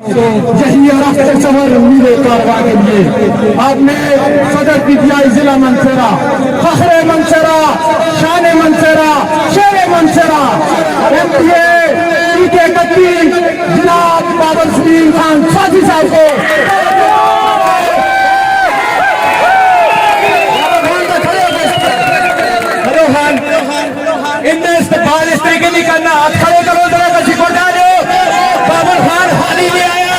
یہی راستے سفر میرے کارواں کے لیے آپ نے صدر پی ٹی آئی ضلع منصورہ، فخر منصورہ، شان منصورہ، شیر منصورہ، ایم پی اے کے 31 جناب بابر سلیم خان سازی صاحب کو ان میں استقبال اس طریقے نہیں کرنا. ہاتھ کھڑے کرو ذرا کسی کو ڈالو. بابر خان حالی لے آیا.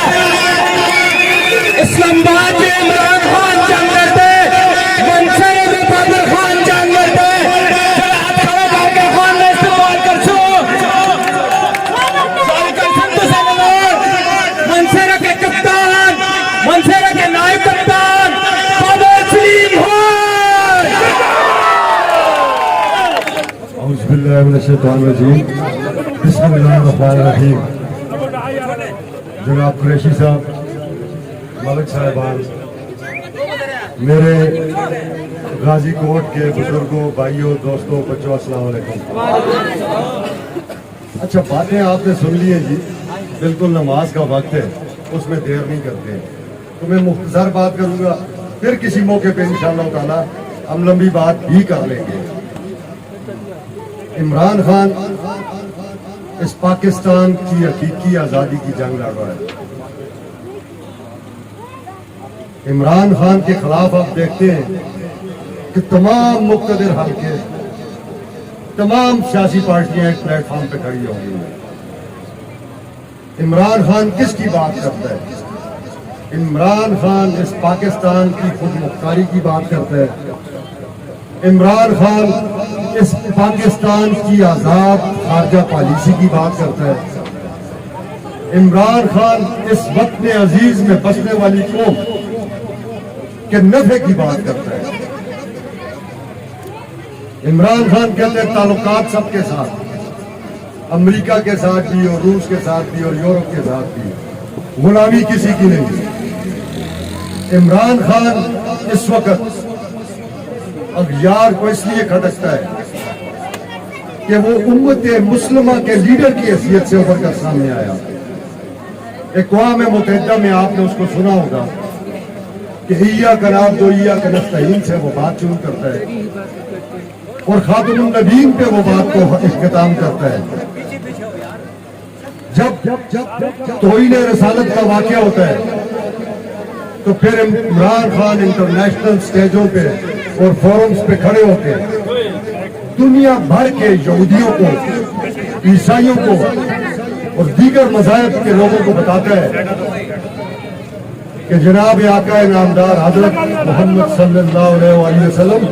اسلام آباد میں عمران خان جنگ کرتے، منصورے میں بابر خان جنگ کرتے. ہاتھ کھڑے بابر خان نے استقبال کر سو منصورے کے کپتان، منصورے کے نائب کپتان بابر سلیم خان. اعوذ باللہ من الشیطان الرجیم، بسم اللہ الرحمن الرحیم. جناب قریشی صاحب، ملک صاحبان، میرے غازی کوٹ کے بزرگوں، بھائیوں، دوستوں، بچوں، السلام علیکم. اچھا، باتیں آپ نے سن لی ہیں جی. بالکل نماز کا وقت ہے، اس میں دیر نہیں کرتے. تو میں مختصر بات کروں گا، پھر کسی موقع پہ انشاءاللہ تعالی ہم لمبی بات بھی کر لیں گے. عمران خان اس پاکستان کی حقیقی آزادی کی جنگ لڑ رہا ہے. عمران خان کے خلاف آپ دیکھتے ہیں کہ تمام مقتدر حلقے، تمام سیاسی پارٹیاں ایک پلیٹ فارم پہ کھڑی ہو گئی ہیں. عمران خان کس کی بات کرتا ہے؟ عمران خان اس پاکستان کی خود مختاری کی بات کرتا ہے. عمران خان اس پاکستان کی آزاد خارجہ پالیسی کی بات کرتا ہے. عمران خان اس وطن عزیز میں بسنے والی قوم کے نفع کی بات کرتا ہے. عمران خان کہتے ہیں تعلقات سب کے ساتھ، امریکہ کے ساتھ بھی اور روس کے ساتھ بھی اور یورپ کے ساتھ بھی، غلامی کسی کی نہیں. عمران خان اس وقت اغیار کو اس لیے کھٹکتا ہے کہ وہ امت مسلمہ کے لیڈر کی حیثیت سے ابھر کر سامنے آیا. اقوام متحدہ میں آپ نے اس کو سنا ہوگا کہ ایاک نعبد و ایاک نستعین سے وہ بات شروع کرتا ہے اور خاتم النبیین پہ وہ بات کو اختتام کرتا ہے. جب توہین رسالت کا واقعہ ہوتا ہے تو پھر عمران خان انٹرنیشنل سٹیجوں پہ اور فورمز پہ کھڑے ہوتے ہیں، دنیا بھر کے یہودیوں کو، عیسائیوں کو اور دیگر مذاہب کے لوگوں کو بتاتا ہے کہ جناب آقا نامدار حضرت محمد صلی اللہ علیہ وسلم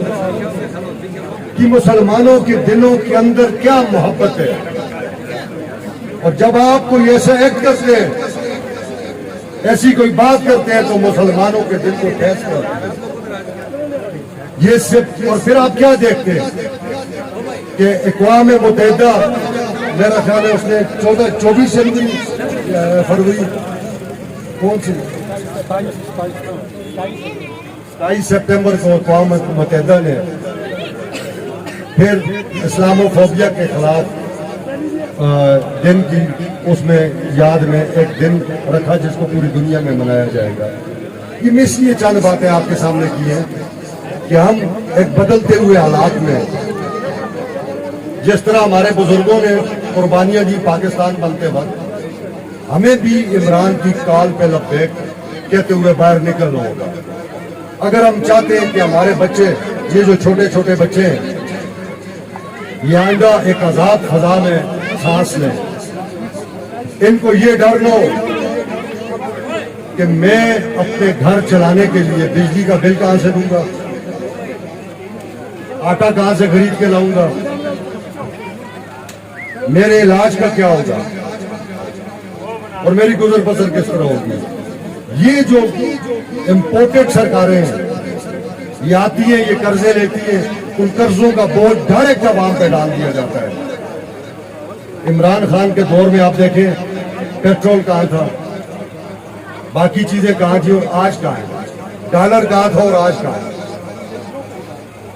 کی مسلمانوں کے دلوں کے اندر کیا محبت ہے. اور جب آپ کوئی ایسا ایکٹ کرتے ہیں، ایسی کوئی بات کرتے ہیں تو مسلمانوں کے دل کو ٹھیس کرتے ہیں. یہ صرف، اور پھر آپ کیا دیکھتے ہیں کہ اقوام متحدہ، میرا خیال ہے اس نے 24 فروری کون سی 27 سپٹمبر کو اقوام متحدہ نے پھر اسلام و فوبیا کے خلاف دن کی اس میں یاد میں ایک دن رکھا جس کو پوری دنیا میں منایا جائے گا. یہ میں اس لیے چند باتیں آپ کے سامنے کی ہیں کہ ہم ایک بدلتے ہوئے حالات میں، جس طرح ہمارے بزرگوں نے قربانیاں دی پاکستان بنتے وقت، ہمیں بھی عمران کی کال پہ لبیک کہتے ہوئے باہر نکلنا ہوگا. اگر ہم چاہتے ہیں کہ ہمارے بچے، یہ جو چھوٹے چھوٹے بچے ہیں، یہ آئندہ ایک آزاد فضا میں سانس لیں، ان کو یہ ڈر نہ ہو کہ میں اپنے گھر چلانے کے لیے بجلی کا بل کہاں سے دوں گا، آٹا کہاں سے خرید کے لاؤں گا، میرے علاج کا کیا ہوگا اور میری گزر بسر کس طرح ہوگی. یہ جو امپورٹڈ سرکاریں ہیں، یہ آتی ہیں، یہ قرضے لیتی ہیں، ان قرضوں کا بوجھ ڈائریکٹ عوام پہ ڈال دیا جاتا ہے. عمران خان کے دور میں آپ دیکھیں پیٹرول کہاں تھا، باقی چیزیں کہاں تھی اور آج کہاں ہے، ڈالر کہاں تھا اور آج کہاں ہے.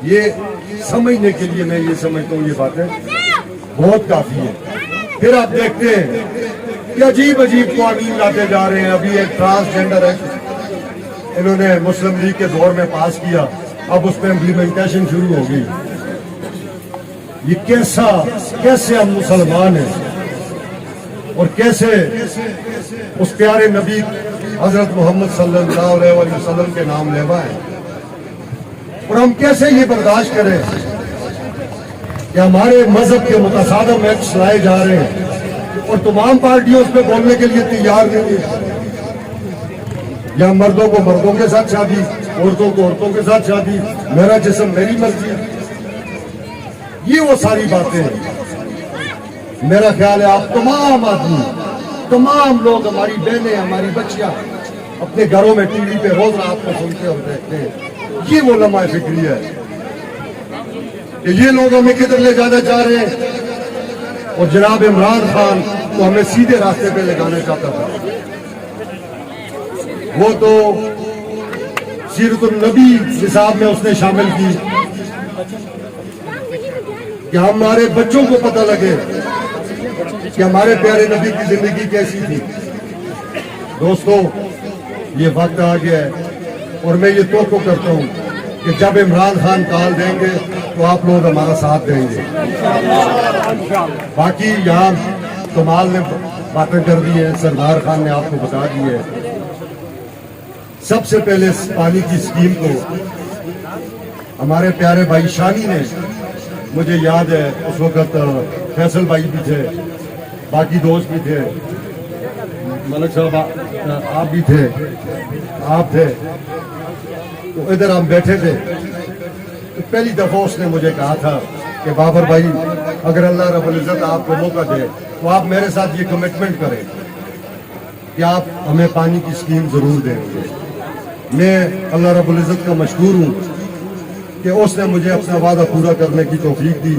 یہ سمجھنے کے لیے میں یہ سمجھتا ہوں یہ باتیں بہت کافی ہیں. پھر آپ دیکھتے ہیں یہ عجیب عجیب قوانین لاتے جا رہے ہیں. ابھی ایک ٹرانسجینڈر ایکٹ انہوں نے مسلم لیگ کے دور میں پاس کیا, اب اس پہ امپلیمنٹیشن شروع ہو گئی. یہ کیسے ہم مسلمان ہیں اور کیسے اس پیارے نبی حضرت محمد صلی اللہ علیہ وسلم کے نام لیوا ہے, اور ہم کیسے یہ برداشت کریں کہ ہمارے مذہب کے متصادم ایکٹس لائے جا رہے ہیں اور تمام پارٹیوں اس پہ بولنے کے لیے تیار نہیں ہے. یا مردوں کو مردوں کے ساتھ شادی, عورتوں کو عورتوں کے ساتھ شادی, میرا جسم میری مرضی. یہ وہ ساری باتیں ہیں. میرا خیال ہے آپ تمام آدمی, تمام لوگ, ہماری بہنیں, ہماری بچیاں اپنے گھروں میں ٹی وی پہ روز رات کو سنتے اور دیکھتے ہیں. یہ وہ لمحہ فکری ہے کہ یہ لوگ ہمیں کدھر لے جانا چاہ رہے ہیں, اور جناب عمران خان کو ہمیں سیدھے راستے پہ لے جانا چاہتا تھا. وہ تو سیرت النبی نصاب میں اس نے شامل کی کہ ہمارے بچوں کو پتہ لگے کہ ہمارے پیارے نبی کی زندگی کیسی تھی. دوستو, یہ وقت آ گیا ہے اور میں یہ توقع کرتا ہوں کہ جب عمران خان کال دیں گے تو آپ لوگ ہمارا ساتھ دیں گے. باقی یہاں کمال نے باتیں کر دی ہیں, سردار خان نے آپ کو بتا دی ہے. سب سے پہلے پانی کی اسکیم کو ہمارے پیارے بھائی شانی نے, مجھے یاد ہے اس وقت فیصل بھائی بھی تھے, باقی دوست بھی تھے, ملک صاحب آپ بھی تھے, آپ تھے, تو ادھر ہم بیٹھے تھے. تو پہلی دفعہ اس نے مجھے کہا تھا کہ بابر بھائی, اگر اللہ رب العزت آپ کو موقع دے تو آپ میرے ساتھ یہ کمٹمنٹ کریں کہ آپ ہمیں پانی کی اسکیم ضرور دیں گے. میں اللہ رب العزت کا مشکور ہوں کہ اس نے مجھے اپنا وعدہ پورا کرنے کی توفیق دی,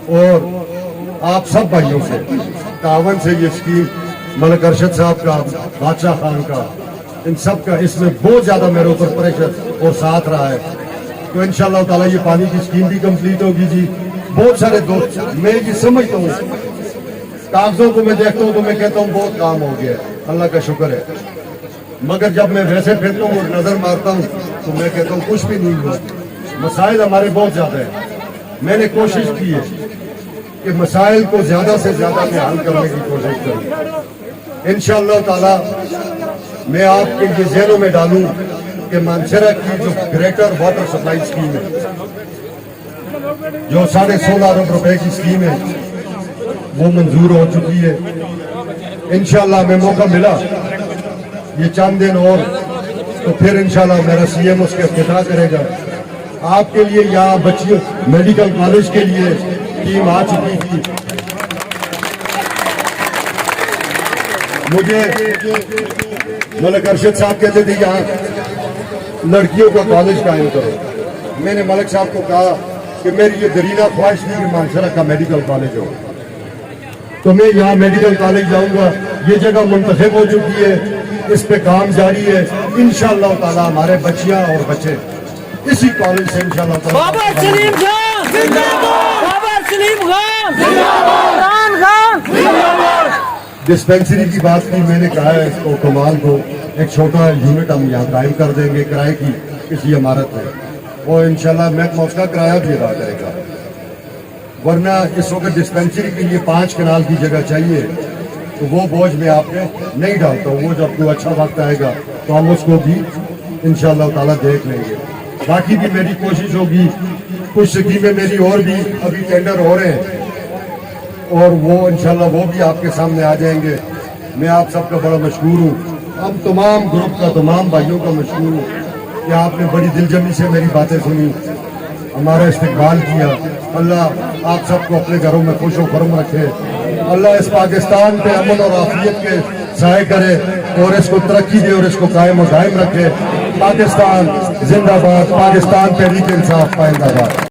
اور آپ سب بھائیوں سے تعاون سے یہ اسکیم, ملک ارشد صاحب کا, بادشاہ خان کا, ان سب کا اس میں بہت زیادہ میرے اوپر پریشر اور ساتھ رہا ہے. تو انشاءاللہ تعالیٰ یہ پانی کی اسکیم بھی کمپلیٹ ہوگی. جی بہت سارے دوست, میں یہ سمجھتا ہوں, کاغذوں کو میں دیکھتا ہوں تو میں کہتا ہوں بہت کام ہو گیا ہے, اللہ کا شکر ہے. مگر جب میں ویسے پھرتا ہوں اور نظر مارتا ہوں تو میں کہتا ہوں کچھ بھی نہیں ہوا. مسائل ہمارے بہت زیادہ ہیں. میں نے کوشش کی ہے کہ مسائل کو زیادہ سے زیادہ میں حل کرنے کی کوشش کروں. انشاءاللہ تعالیٰ میں آپ کے یہ ذہنوں میں ڈالوں کہ مانسہرہ کی جو گریٹر واٹر سپلائی اسکیم ہے, جو 16.5 ارب روپے کی اسکیم ہے, وہ منظور ہو چکی ہے. انشاءاللہ ہمیں موقع ملا یہ چند دن اور, تو پھر انشاءاللہ میرا سی ایم اس کے افتتاح کرے گا. آپ کے لیے یہاں بچیوں میڈیکل کالج کے لیے ٹیم آ چکی تھی. مجھے ملک ارشد صاحب کہتے تھے یہاں لڑکیوں کا کالج قائم کرو. میں نے ملک صاحب کو کہا کہ میری یہ دریدہ خواہش تھی کہ مانسہرہ کا میڈیکل کالج ہو, تو میں یہاں میڈیکل کالج جاؤں گا. یہ جگہ منتخب ہو چکی ہے, اس پہ کام جاری ہے. انشاءاللہ تعالی ہمارے بچیاں اور بچے اسی کالج سے انشاءاللہ تعالی. بابر سلیم خان زندہ باد, بابر سلیم خان زندہ باد, عمران خان زندہ باد. ڈسپینسری کی بات کی, میں نے کہا ہے اس کو کمال کو ایک چھوٹا یونٹ ہم یہاں قائم کر دیں گے کرائے کی کسی عمارت میں, اور انشاءاللہ محکمہ اس کا کرایہ بھی ادا کرے گا. ورنہ اس وقت ڈسپینسری کے لیے 5 کنال کی جگہ چاہیے, تو وہ بوجھ میں آپ نے نہیں ڈالتا ہوں. وہ جب کوئی اچھا وقت آئے گا تو ہم اس کو بھی انشاءاللہ تعالیٰ دیکھ لیں گے. باقی بھی میری کوشش ہوگی, کچھ اسکیمیں میری اور بھی ابھی ٹینڈر ہو رہے ہیں, اور وہ انشاءاللہ وہ بھی آپ کے سامنے آ جائیں گے. میں آپ سب کا بڑا مشکور ہوں, ہم تمام گروپ کا, تمام بھائیوں کا مشکور ہوں کہ آپ نے بڑی دلجمی سے میری باتیں سنی, ہمارا استقبال کیا. اللہ آپ سب کو اپنے گھروں میں خوش و خرم رکھے. اللہ اس پاکستان پہ امن اور عافیت کے سائے کرے اور اس کو ترقی دے اور اس کو قائم و دائم رکھے. پاکستان زندہ باد, پاکستان تحریک انصاف پائندہ باد.